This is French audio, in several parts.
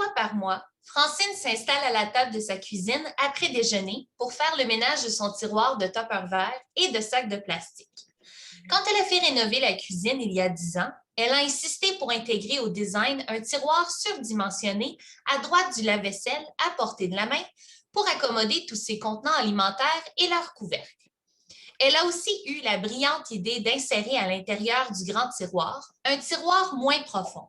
fois par mois, Francine s'installe à la table de sa cuisine après déjeuner pour faire le ménage de son tiroir de Tupperware et de sacs de plastique. Quand elle a fait rénover la cuisine il y a 10 ans, elle a insisté pour intégrer au design un tiroir surdimensionné à droite du lave-vaisselle à portée de la main pour accommoder tous ses contenants alimentaires et leurs couvercles. Elle a aussi eu la brillante idée d'insérer à l'intérieur du grand tiroir un tiroir moins profond,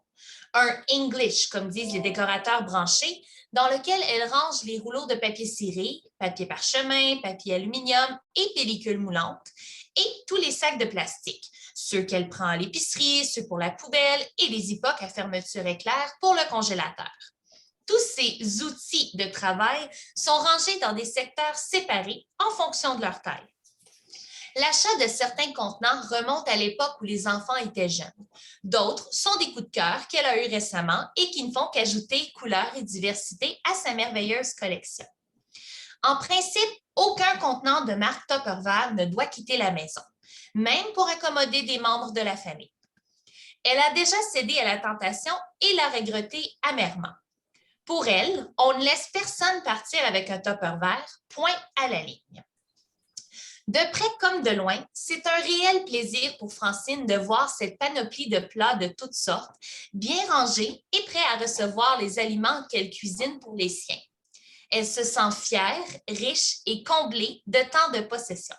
un English, comme disent les décorateurs branchés, dans lequel elle range les rouleaux de papier ciré, papier parchemin, papier aluminium et pellicule moulante, et tous les sacs de plastique, ceux qu'elle prend à l'épicerie, ceux pour la poubelle et les époques à fermeture éclair pour le congélateur. Tous ces outils de travail sont rangés dans des secteurs séparés en fonction de leur taille. L'achat de certains contenants remonte à l'époque où les enfants étaient jeunes. D'autres sont des coups de cœur qu'elle a eus récemment et qui ne font qu'ajouter couleur et diversité à sa merveilleuse collection. En principe, aucun contenant de marque Tupperware ne doit quitter la maison, même pour accommoder des membres de la famille. Elle a déjà cédé à la tentation et l'a regretté amèrement. Pour elle, on ne laisse personne partir avec un Tupperware, point à la ligne. De près comme de loin, c'est un réel plaisir pour Francine de voir cette panoplie de plats de toutes sortes, bien rangés et prêts à recevoir les aliments qu'elle cuisine pour les siens. Elle se sent fière, riche et comblée de tant de possessions.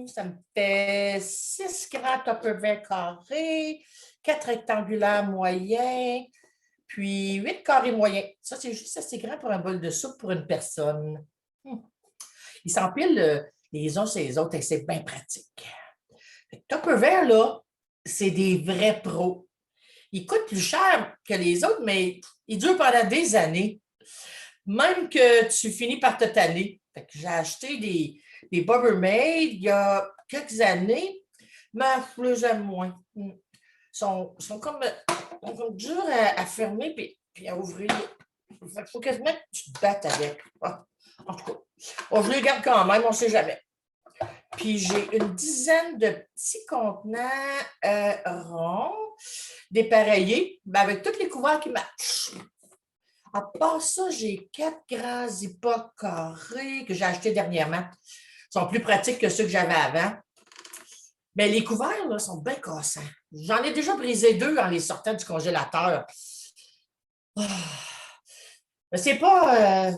Ça me fait 6 grands Tupperware carrés, 4 rectangulaires moyens, puis 8 carrés moyens. Ça, c'est juste assez grand pour un bol de soupe pour une personne. Ils s'empilent les uns sur les autres et c'est bien pratique. Tupperware, là, c'est des vrais pros. Ils coûtent plus cher que les autres, mais ils durent pendant des années. Même que tu finis par te tanner. J'ai acheté des Rubbermaid il y a quelques années, mais je les aime moins. Ils sont comme durs à fermer puis à ouvrir. Il faut quasiment que tu te battes avec. En tout cas, je les garde quand même, on ne sait jamais. Puis j'ai une dizaine de petits contenants ronds, dépareillés, avec tous les couverts qui matchent. À part ça, j'ai 4 grands époques carrés que j'ai achetés dernièrement. Ils sont plus pratiques que ceux que j'avais avant. Mais les couverts là, sont bien cassants. J'en ai déjà brisé 2 en les sortant du congélateur. Mais c'est pas...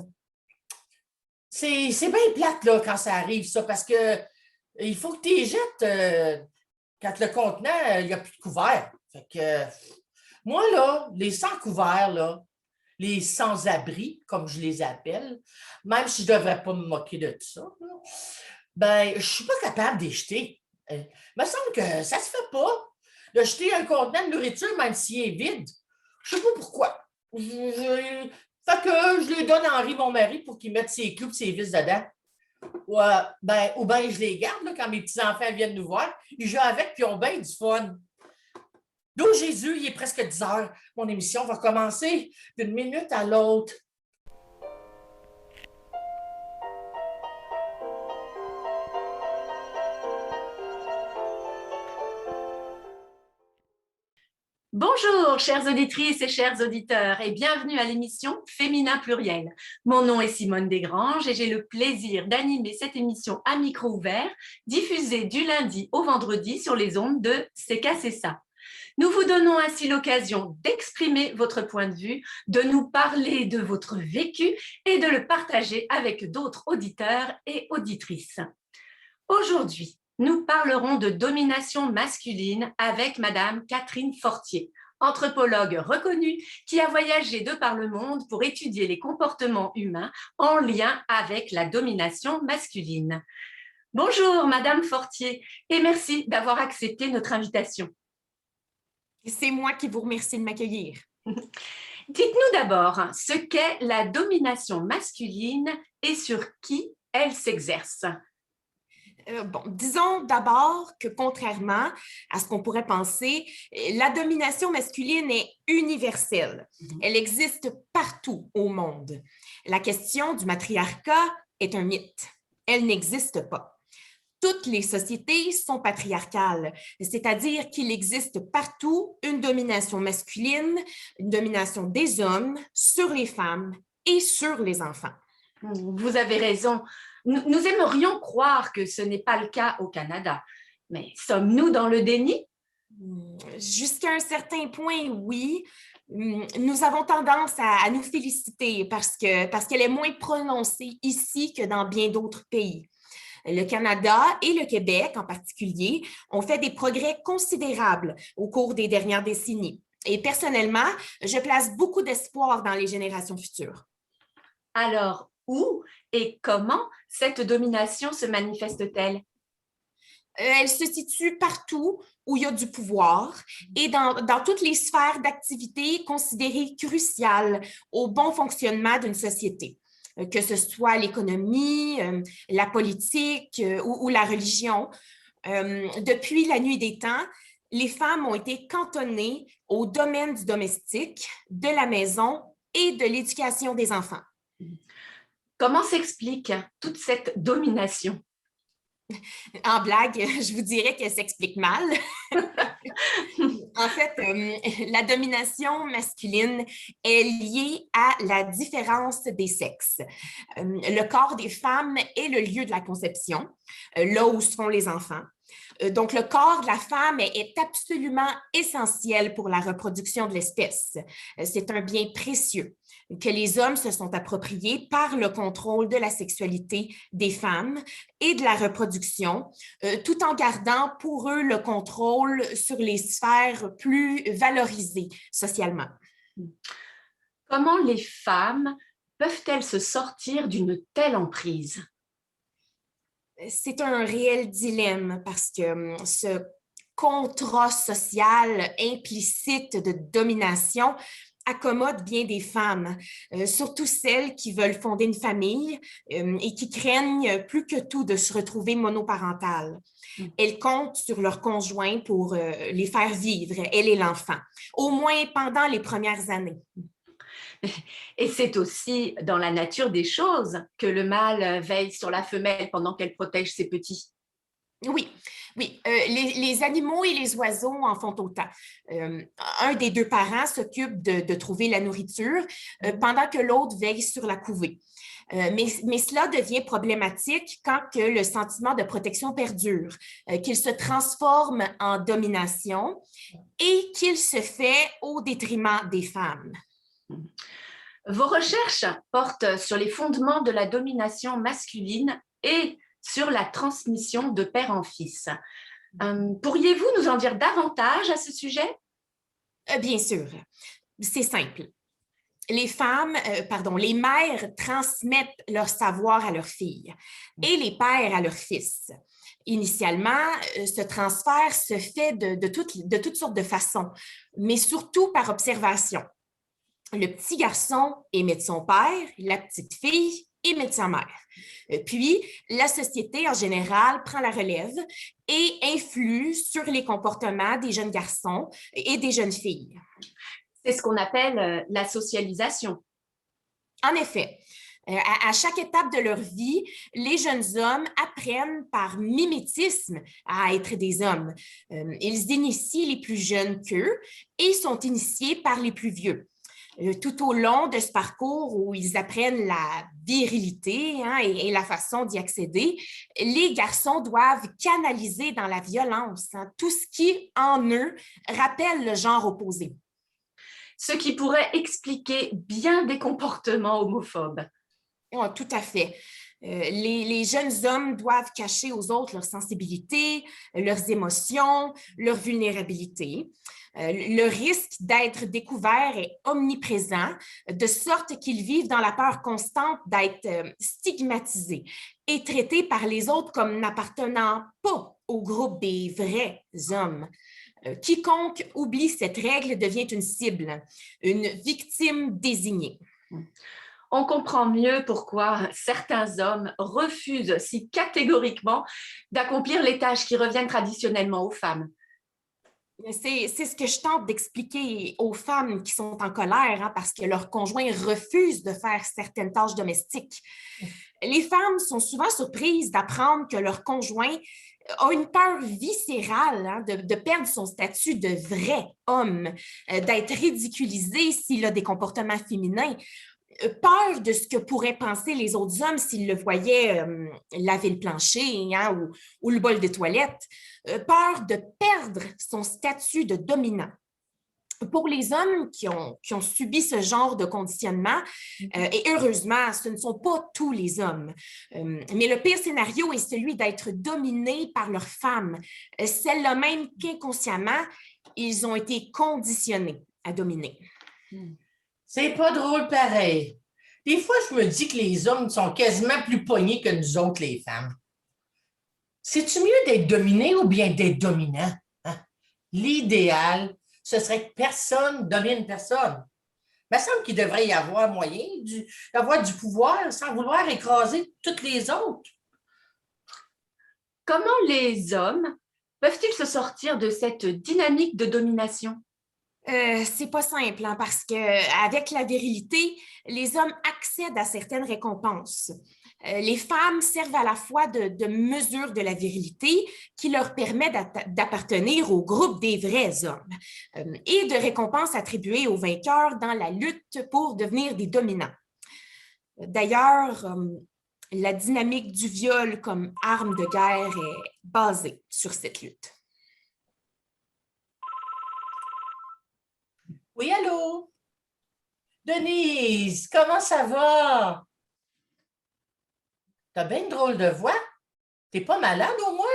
c'est bien plate là, quand ça arrive, ça, parce que il faut que tu les jettes quand le contenant, il n'y a plus de couvert. Fait que, moi, là, les sans couverts, là, les sans-abri, comme je les appelle, même si je ne devrais pas me moquer de tout ça, là, ben, je ne suis pas capable de les jeter. Il me semble que ça ne se fait pas de jeter un contenant de nourriture, même s'il est vide. Je ne sais pas pourquoi. Fait que je les donne à Henri, mon mari, pour qu'il mette ses clous et ses vis dedans. Ouais, ou bien je les garde là, quand mes petits-enfants viennent nous voir. Ils jouent avec puis ils ont bien du fun. D'où Jésus, il est presque 10 heures. Mon émission va commencer d'une minute à l'autre. Bonjour, chères auditrices et chers auditeurs, et bienvenue à l'émission Féminin Pluriel. Mon nom est Simone Desgranges et j'ai le plaisir d'animer cette émission à micro ouvert, diffusée du lundi au vendredi sur les ondes de C'est ca, c'est ça. Nous vous donnons ainsi l'occasion d'exprimer votre point de vue, de nous parler de votre vécu et de le partager avec d'autres auditeurs et auditrices. Aujourd'hui, nous parlerons de domination masculine avec Madame Catherine Fortier, anthropologue reconnue qui a voyagé de par le monde pour étudier les comportements humains en lien avec la domination masculine. Bonjour Madame Fortier et merci d'avoir accepté notre invitation. C'est moi qui vous remercie de m'accueillir. Dites-nous d'abord ce qu'est la domination masculine et sur qui elle s'exerce. Disons d'abord que contrairement à ce qu'on pourrait penser, la domination masculine est universelle. Elle existe partout au monde. La question du matriarcat est un mythe. Elle n'existe pas. toutes les sociétés sont patriarcales, c'est-à-dire qu'il existe partout une domination masculine, une domination des hommes sur les femmes et sur les enfants. Vous avez raison. Nous aimerions croire que ce n'est pas le cas au Canada. Mais sommes-nous dans le déni? Jusqu'à un certain point, oui. Nous avons tendance à nous féliciter parce qu'elle est moins prononcée ici que dans bien d'autres pays. Le Canada et le Québec en particulier ont fait des progrès considérables au cours des dernières décennies. Et personnellement, je place beaucoup d'espoir dans les générations futures. Alors, où et comment cette domination se manifeste-t-elle? Elle se situe partout où il y a du pouvoir et dans toutes les sphères d'activité considérées cruciales au bon fonctionnement d'une société, que ce soit l'économie, la politique ou la religion. Depuis la nuit des temps, les femmes ont été cantonnées au domaine du domestique, de la maison et de l'éducation des enfants. Comment s'explique toute cette domination? En blague, je vous dirais qu'elle s'explique mal. En fait, la domination masculine est liée à la différence des sexes. Le corps des femmes est le lieu de la conception, là où seront les enfants. Donc, le corps de la femme est absolument essentiel pour la reproduction de l'espèce. C'est un bien précieux que les hommes se sont appropriés par le contrôle de la sexualité des femmes et de la reproduction, tout en gardant pour eux le contrôle sur les sphères plus valorisées socialement. Comment les femmes peuvent-elles se sortir d'une telle emprise? C'est un réel dilemme parce que ce contrat social implicite de domination accommode bien des femmes, surtout celles qui veulent fonder une famille et qui craignent plus que tout de se retrouver monoparentales. Elles comptent sur leur conjoint pour les faire vivre, elle et l'enfant, au moins pendant les premières années. Et c'est aussi dans la nature des choses que le mâle veille sur la femelle pendant qu'elle protège ses petits. Oui, oui. Les animaux et les oiseaux en font autant. Un des deux parents s'occupe de trouver la nourriture pendant que l'autre veille sur la couvée. Mais cela devient problématique quand que le sentiment de protection perdure, qu'il se transforme en domination et qu'il se fait au détriment des femmes. Vos recherches portent sur les fondements de la domination masculine et sur la transmission de père en fils. Pourriez-vous nous en dire davantage à ce sujet? Bien sûr. C'est simple. Les mères transmettent leur savoir à leurs filles et les pères à leurs fils. Initialement, ce transfert se fait de toutes sortes de façons, mais surtout par observation. Le petit garçon émet de son père, la petite fille émet de sa mère. Puis, la société en général prend la relève et influe sur les comportements des jeunes garçons et des jeunes filles. C'est ce qu'on appelle la socialisation. En effet, à chaque étape de leur vie, les jeunes hommes apprennent par mimétisme à être des hommes. Ils initient les plus jeunes qu'eux et sont initiés par les plus vieux. Tout au long de ce parcours où ils apprennent la virilité et la façon d'y accéder, les garçons doivent canaliser dans la violence tout ce qui, en eux, rappelle le genre opposé. Ce qui pourrait expliquer bien des comportements homophobes. Oh, tout à fait. Les jeunes hommes doivent cacher aux autres leur sensibilité, leurs émotions, leur vulnérabilité. Le risque d'être découvert est omniprésent, de sorte qu'ils vivent dans la peur constante d'être stigmatisés et traités par les autres comme n'appartenant pas au groupe des vrais hommes. Quiconque oublie cette règle devient une cible, une victime désignée. On comprend mieux pourquoi certains hommes refusent si catégoriquement d'accomplir les tâches qui reviennent traditionnellement aux femmes. C'est ce que je tente d'expliquer aux femmes qui sont en colère parce que leur conjoint refuse de faire certaines tâches domestiques. Les femmes sont souvent surprises d'apprendre que leur conjoint a une peur viscérale de perdre son statut de vrai homme, d'être ridiculisé s'il a des comportements féminins, peur de ce que pourraient penser les autres hommes s'ils le voyaient laver le plancher ou le bol de toilette, peur de perdre son statut de dominant. Pour les hommes qui ont subi ce genre de conditionnement, et heureusement, ce ne sont pas tous les hommes, mais le pire scénario est celui d'être dominé par leur femme, celle-là même qu'inconsciemment, ils ont été conditionnés à dominer. C'est pas drôle pareil. Des fois, je me dis que les hommes sont quasiment plus pognés que nous autres, les femmes. C'est-tu mieux d'être dominé ou bien d'être dominant? Hein? L'idéal, ce serait que personne domine personne. Il me semble qu'il devrait y avoir moyen d'avoir du pouvoir sans vouloir écraser toutes les autres. Comment les hommes peuvent-ils se sortir de cette dynamique de domination? C'est pas simple, parce qu'avec la virilité, les hommes accèdent à certaines récompenses. Les femmes servent à la fois de mesure de la virilité qui leur permet d'appartenir au groupe des vrais hommes et de récompenses attribuées aux vainqueurs dans la lutte pour devenir des dominants. D'ailleurs, la dynamique du viol comme arme de guerre est basée sur cette lutte. Oui, allô? Denise, comment ça va? T'as bien une drôle de voix. T'es pas malade au moins?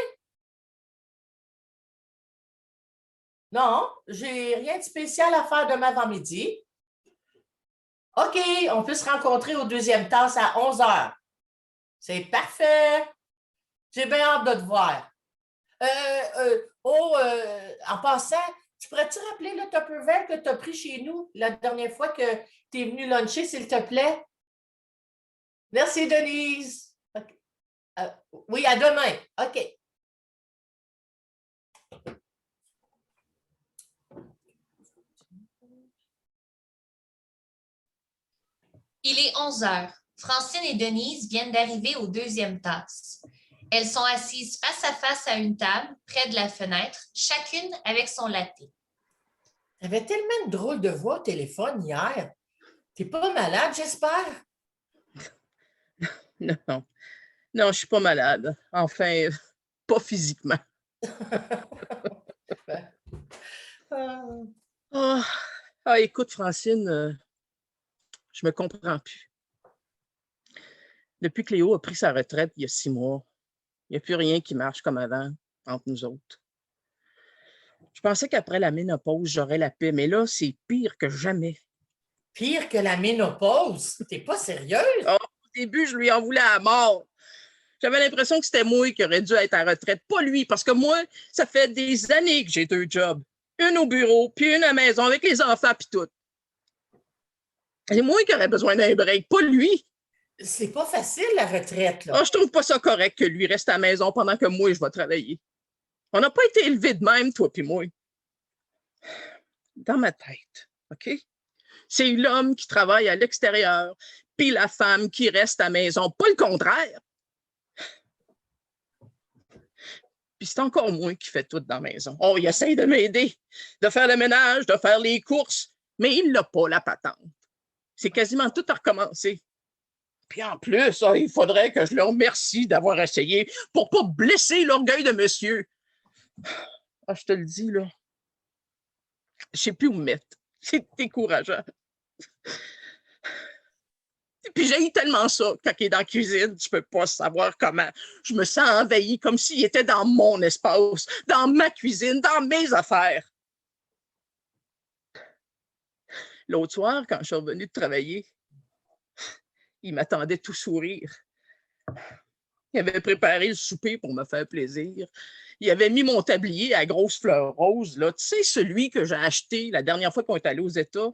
Non, j'ai rien de spécial à faire demain avant-midi. OK, on peut se rencontrer au deuxième tasse à 11 h. C'est parfait. J'ai bien hâte de te voir. En passant, tu pourrais-tu rappeler le Tupperware que tu as pris chez nous la dernière fois que tu es venu luncher, s'il te plaît? Merci, Denise. Okay. Oui, à demain. OK. Il est 11 heures. Francine et Denise viennent d'arriver aux deuxièmes tasses. Elles sont assises face à face à une table, près de la fenêtre, chacune avec son latte. Tu avais tellement de drôle de voix au téléphone hier. T'es pas malade, j'espère? Non, non. Non, je ne suis pas malade. Enfin, pas physiquement. Écoute, Francine, je me comprends plus. Depuis que Léo a pris sa retraite il y a 6 mois, il n'y a plus rien qui marche comme avant entre nous autres. Je pensais qu'après la ménopause, j'aurais la paix, mais là, c'est pire que jamais. Pire que la ménopause? T'es pas sérieuse? Au début, je lui en voulais à mort. J'avais l'impression que c'était moi qui aurais dû être à retraite, pas lui, parce que moi, ça fait des années que j'ai 2 jobs. Une au bureau, puis une à la maison, avec les enfants, puis tout. C'est moi qui aurais besoin d'un break, pas lui. C'est pas facile, la retraite, là. Je trouve pas ça correct que lui reste à la maison pendant que moi, je vais travailler. On n'a pas été élevés de même, toi puis moi. Dans ma tête, OK? C'est l'homme qui travaille à l'extérieur, puis la femme qui reste à la maison, pas le contraire. Puis c'est encore moi qui fais tout dans la maison. Il essaie de m'aider, de faire le ménage, de faire les courses, mais il n'a pas la patente. C'est quasiment tout à recommencer. Puis en plus, il faudrait que je le remercie d'avoir essayé pour ne pas blesser l'orgueil de monsieur. Je te le dis, là. Je ne sais plus où me mettre. C'est décourageant. Puis j'ai tellement ça quand il est dans la cuisine, je ne peux pas savoir comment. Je me sens envahie comme s'il était dans mon espace, dans ma cuisine, dans mes affaires. L'autre soir, quand je suis revenue de travailler, il m'attendait tout sourire. Il avait préparé le souper pour me faire plaisir. Il avait mis mon tablier à grosses fleurs roses, là. Tu sais, celui que j'ai acheté la dernière fois qu'on est allé aux États.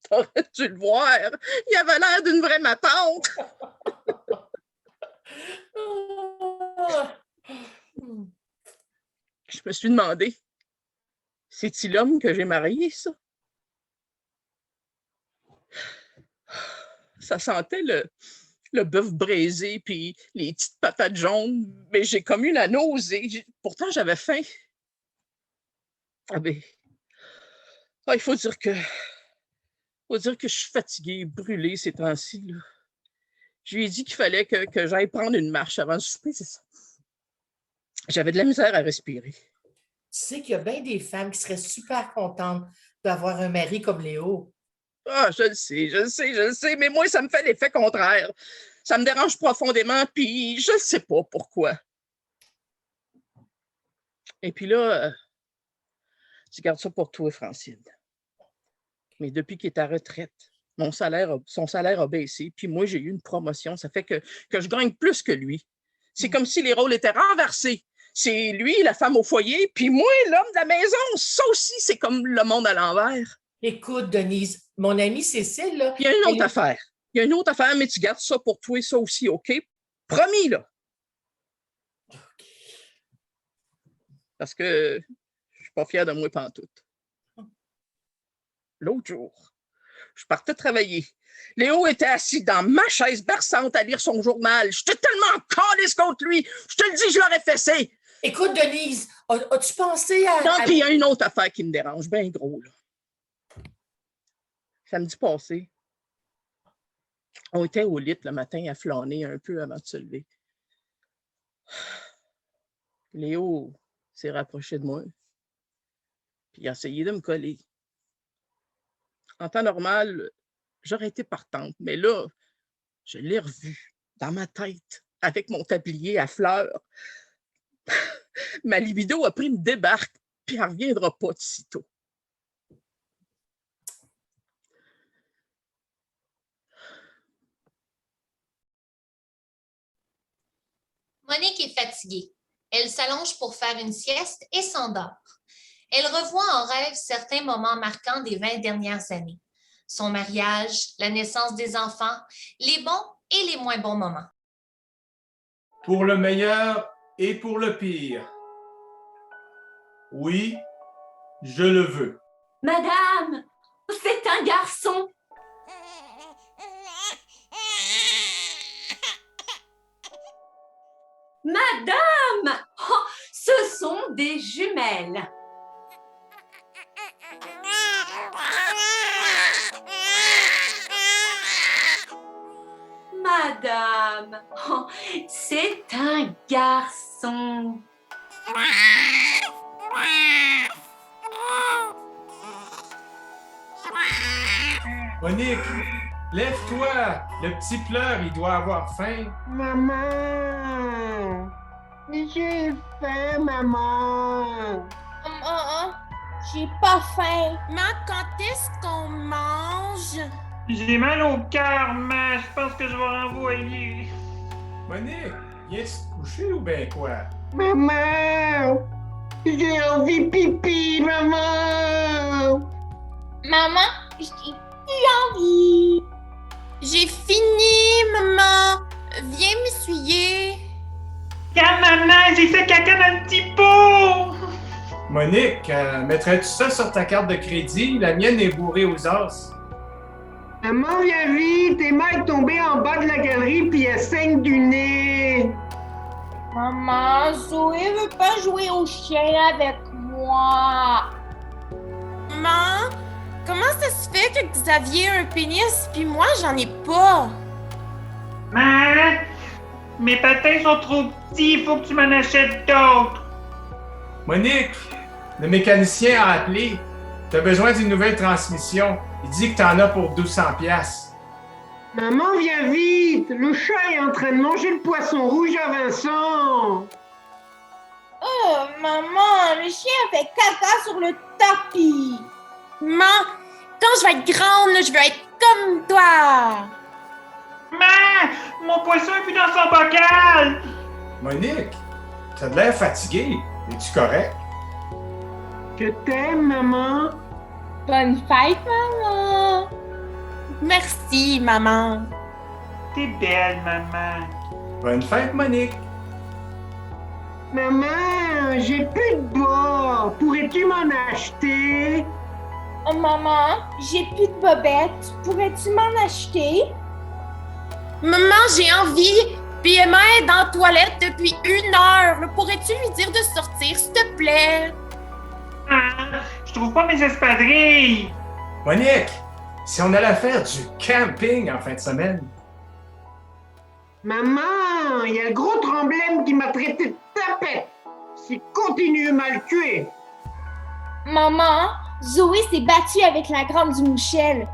T'aurais dû le voir. Il avait l'air d'une vraie ma tante. me suis demandé, c'est-il l'homme que j'ai marié, ça? Ça sentait le bœuf braisé puis les petites patates jaunes, mais j'ai comme eu la nausée. Pourtant, j'avais faim. Ah ben, il faut dire que je suis fatiguée, brûlée ces temps-ci, là. Je lui ai dit qu'il fallait que j'aille prendre une marche avant le souper, c'est ça. J'avais de la misère à respirer. Tu sais qu'il y a bien des femmes qui seraient super contentes d'avoir un mari comme Léo. Ah, je le sais, mais moi, ça me fait l'effet contraire. Ça me dérange profondément, puis je ne sais pas pourquoi. Et puis là, tu gardes ça pour toi, Francine. Mais depuis qu'il est à retraite, son salaire a baissé, puis moi, j'ai eu une promotion. Ça fait que je gagne plus que lui. C'est comme si les rôles étaient renversés. C'est lui, la femme au foyer, puis moi, l'homme de la maison. Ça aussi, c'est comme le monde à l'envers. Écoute, Denise, mon amie Cécile, là, Il y a une autre affaire. Il y a une autre affaire, mais tu gardes ça pour toi, ça aussi, OK? Promis, là. Parce que je suis pas fière de moi pantoute. L'autre jour, je partais travailler. Léo était assis dans ma chaise berçante à lire son journal. J'étais tellement calisse contre lui. Je te le dis, je l'aurais fessé. Écoute, Denise, as-tu pensé à... Non, puis il y a une autre affaire qui me dérange, bien gros, là. Samedi passé, on était au lit le matin à flâner un peu avant de se lever. Léo s'est rapproché de moi, puis il a essayé de me coller. En temps normal, j'aurais été partante, mais là, je l'ai revu dans ma tête avec mon tablier à fleurs. Ma libido a pris une débarque, puis elle ne reviendra pas de sitôt. Monique est fatiguée. Elle s'allonge pour faire une sieste et s'endort. Elle revoit en rêve certains moments marquants des 20 dernières années. Son mariage, la naissance des enfants, les bons et les moins bons moments. Pour le meilleur et pour le pire. Oui, je le veux. Madame, c'est un garçon. Madame, oh, ce sont des jumelles. Madame, oh, c'est un garçon. Monique, lève-toi. Le petit pleure, il doit avoir faim. Maman, j'ai faim, maman. Maman, j'ai pas faim. Maman, quand est-ce qu'on mange? J'ai mal au cœur, mais je pense que je vais renvoyer. Monique, viens-tu te coucher ou bien quoi? Maman, j'ai envie pipi, maman. Maman, j'ai plus envie. J'ai fini, maman. Viens m'essuyer. Regarde, maman, j'ai fait caca dans le petit pot. Monique, mettrais-tu ça sur ta carte de crédit? La mienne est bourrée aux os. Maman, viens vite. Emma est tombée en bas de la galerie puis elle saigne du nez. Maman, Zoé veut pas jouer au chien avec moi. Maman, comment ça se fait que Xavier a un pénis puis moi j'en ai pas? Maman, mes patins sont trop petits, il faut que tu m'en achètes d'autres. Monique, le mécanicien a appelé. T'as besoin d'une nouvelle transmission. Il dit que t'en as pour 1200 $. Maman, viens vite. Le chat est en train de manger le poisson rouge à Vincent. Oh, maman, le chien fait caca sur le tapis. Maman, quand je vais être grande, là, je veux être comme toi. Maman, mon poisson est plus dans son bocal. Monique, t'as de l'air fatigué. Es-tu correct? Je t'aime, maman. Bonne fête, maman. Merci, maman. T'es belle, maman. Bonne fête, Monique. Maman, j'ai plus de bas. Pourrais-tu m'en acheter? Oh, maman, j'ai plus de bobettes. Pourrais-tu m'en acheter? Maman, j'ai envie. Puis Emma est dans la toilette depuis 1 heure. Pourrais-tu lui dire de sortir, s'il te plaît? Ah, je trouve pas mes espadrilles. Monique, si on allait faire du camping en fin de semaine. Maman, il y a le gros Tremblem qui m'a traité de tapette. S'il continue à le tuer. Maman, Zoé s'est battue avec la grande du Michel.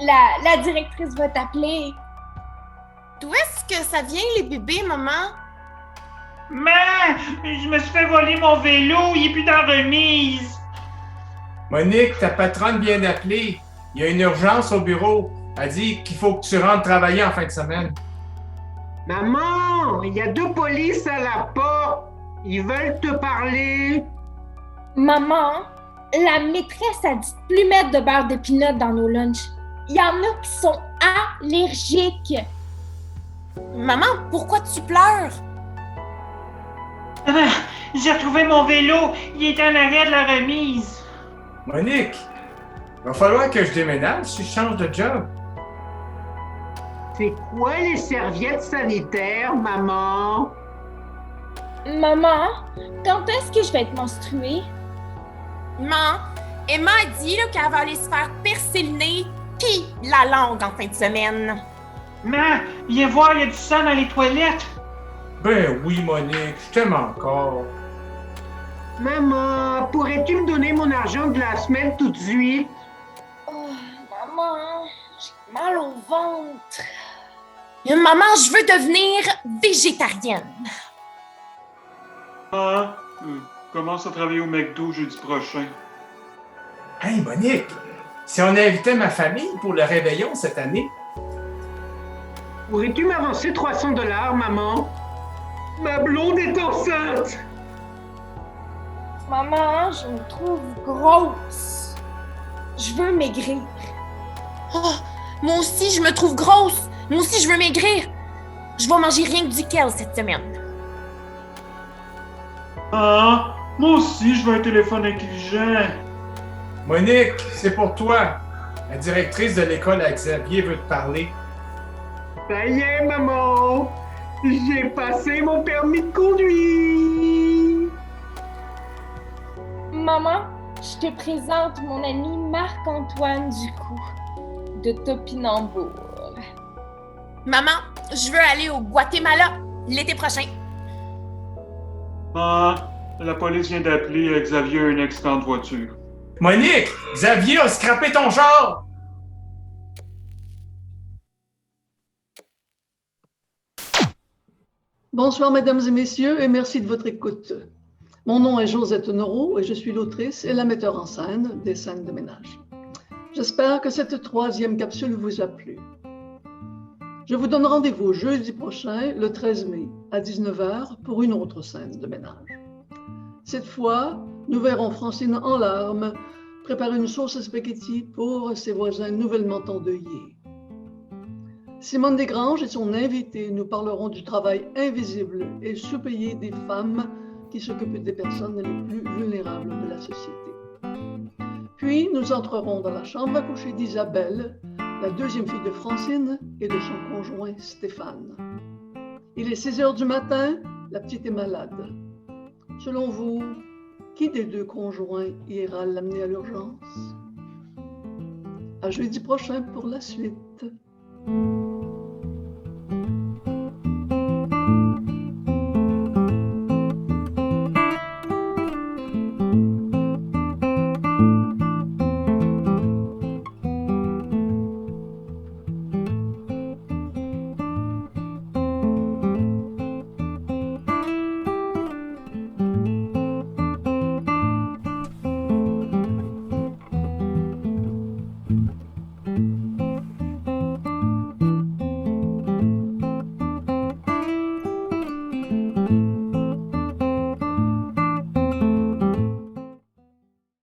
La directrice va t'appeler. D'où est-ce que ça vient, les bébés, maman? Mais je me suis fait voler mon vélo, il est plus dans la remise. Monique, ta patronne vient d'appeler. Il y a une urgence au bureau. Elle dit qu'il faut que tu rentres travailler en fin de semaine. Maman, il y a 2 polices à la porte. Ils veulent te parler. Maman, la maîtresse a dit de plus mettre de beurre de pinot dans nos lunchs. Il y en a qui sont allergiques. Maman, pourquoi tu pleures? Ah, j'ai retrouvé mon vélo, il est en arrière de la remise. Monique, il va falloir que je déménage si je change de job. C'est quoi les serviettes sanitaires, maman? Maman, quand est-ce que je vais être menstruée? Maman, Emma a dit là, qu'elle va aller se faire percer le nez pis la langue en fin de semaine. Mais viens voir, il y a du sang dans les toilettes. Ben oui, Monique, je t'aime encore. Maman, pourrais-tu me donner mon argent de la semaine tout de suite? Oh, maman, j'ai mal au ventre. Maman, je veux devenir végétarienne. Ah, commence à travailler au McDo jeudi prochain. Hey, Monique, si on invitait ma famille pour le réveillon cette année? Pourrais-tu m'avancer 300 $, maman? Ma blonde est enceinte! Maman, je me trouve grosse. Je veux maigrir. Oh, moi aussi, je me trouve grosse. Moi aussi, je veux maigrir. Je vais manger rien que du kale cette semaine. Ah, moi aussi, je veux un téléphone intelligent. Monique, c'est pour toi. La directrice de l'école à Xavier veut te parler. Ça y est, maman! J'ai passé mon permis de conduire! Maman, je te présente mon ami Marc-Antoine Ducou, de Topinambour. Maman, je veux aller au Guatemala l'été prochain. Ah, la police vient d'appeler. Xavier a un accident de voiture. Monique, Xavier a scrappé ton char! Bonsoir, mesdames et messieurs, et merci de votre écoute. Mon nom est Josette Noreau et je suis l'autrice et la metteur en scène des scènes de ménage. J'espère que cette 3e capsule vous a plu. Je vous donne rendez-vous jeudi prochain, le 13 mai, à 19h, pour une autre scène de ménage. Cette fois, nous verrons Francine en larmes préparer une sauce à spaghetti pour ses voisins nouvellement endeuillés. Simone Desgranges et son invité nous parleront du travail invisible et sous-payé des femmes qui s'occupent des personnes les plus vulnérables de la société. Puis, nous entrerons dans la chambre à coucher d'Isabelle, la 2e fille de Francine et de son conjoint Stéphane. Il est 6h du matin, la petite est malade. Selon vous, qui des 2 conjoints ira l'amener à l'urgence? À jeudi prochain pour la suite.